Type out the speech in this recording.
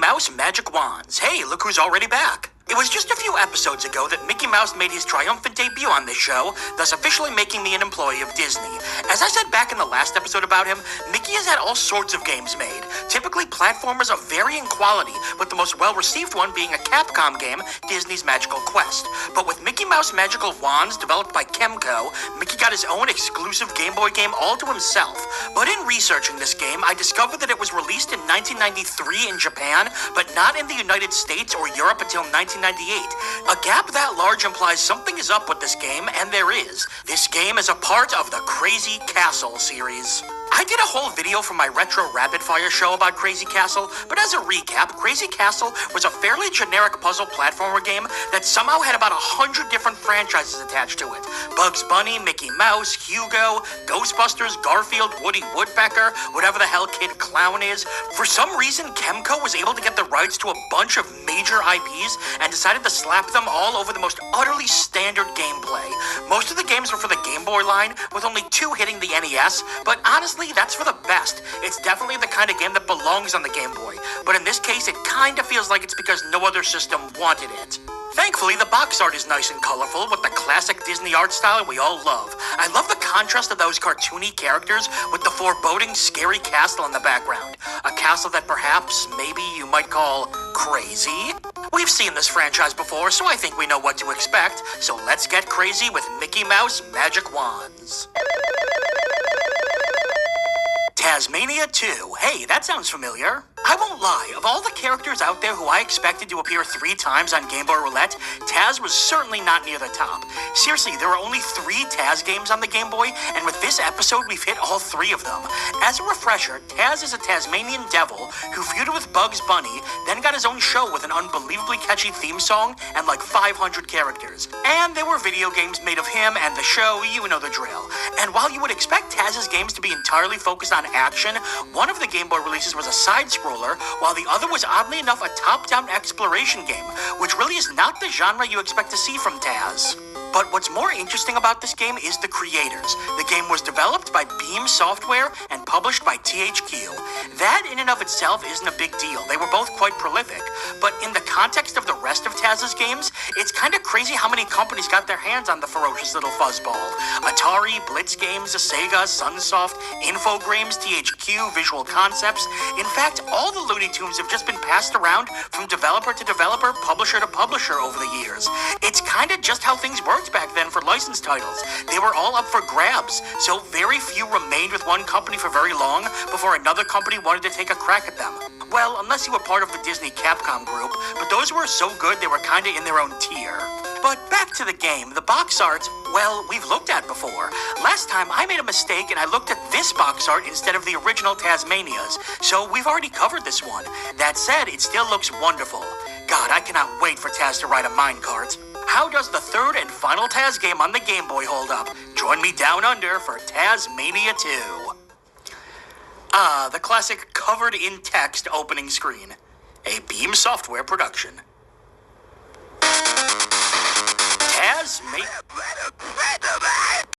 Mouse Magic Wands. Hey, look who's already back. It was just a few episodes ago that Mickey Mouse made his triumphant debut on this show, thus officially making me an employee of Disney. As I said back in the last episode about him, Mickey has had all sorts of games made, typically platformers of varying quality, with the most well-received one being a Capcom game, Disney's Magical Quest. But with Mickey Mouse Magical Wands, developed by Kemco, Mickey got his own exclusive Game Boy game all to himself. But in researching this game, I discovered that it was released in 1993 in Japan, but not in the United States or Europe until 1998. A gap that large implies something is up with this game, and there is. This game is a part of the Crazy Castle series. I did a whole video for my Retro Rapid Fire show about Crazy Castle, but as a recap, Crazy Castle was a fairly generic puzzle platformer game that somehow had about 100 different franchises attached to it. Bugs Bunny, Mickey Mouse, Hugo, Ghostbusters, Garfield, Woody Woodpecker, whatever the hell Kid Clown is. For some reason, Kemco was able to get the rights to a bunch of major IPs and decided to slap them all over the most utterly standard gameplay. Most of the games were for the Game Boy line, with only 2 hitting the NES, but honestly, that's for the best. It's definitely the kind of game that belongs on the Game Boy, but in this case, it kinda feels like it's because no other system wanted it. Thankfully, the box art is nice and colorful with the classic Disney art style we all love. I love the contrast of those cartoony characters with the foreboding, scary castle in the background. A castle that perhaps, maybe you might call crazy? We've seen this franchise before, so I think we know what to expect. So let's get crazy with Mickey Mouse Magic Wands. Tasmania 2. Hey, that sounds familiar. I won't lie, of all the characters out there who I expected to appear 3 times on Game Boy Roulette, Taz was certainly not near the top. Seriously, there are only 3 Taz games on the Game Boy, and with this episode, we've hit all 3 of them. As a refresher, Taz is a Tasmanian devil who feuded with Bugs Bunny, then got his own show with an unbelievably catchy theme song and like 500 characters. And there were video games made of him and the show, you know the drill. And while you would expect Taz's games to be entirely focused on action, one of the Game Boy releases was a side-scroller, while the other was oddly enough a top-down exploration game, which really is not the genre you expect to see from Taz. But what's more interesting about this game is the creators. The game was developed by Beam Software and published by THQ. That in and of itself isn't a big deal. They were both quite prolific. But in the context of the rest of Taz's games, it's kind of crazy how many companies got their hands on the ferocious little fuzzball. Atari, Blitz Games, Sega, Sunsoft, Infogrames, THQ, Visual Concepts. In fact, all the Looney Tunes have just been passed around from developer to developer, publisher to publisher over the years. It's kind of just how things worked back then for licensed titles. They were all up for grabs, so very few remained with one company for very long before another company wanted to take a crack at them. Well, unless you were part of the Disney Capcom group, but those were so good they were kinda in their own tier. But back to the game, the box art, well, we've looked at before. Last time I made a mistake and I looked at this box art instead of the original Tasmania's, so we've already covered this one. That said, it still looks wonderful. God, I cannot wait for Taz to ride a minecart. How does the third and final Taz game on the Game Boy hold up? Join me down under for Tasmania 2. Ah, the classic covered in text opening screen. A Beam Software production. Tasmania...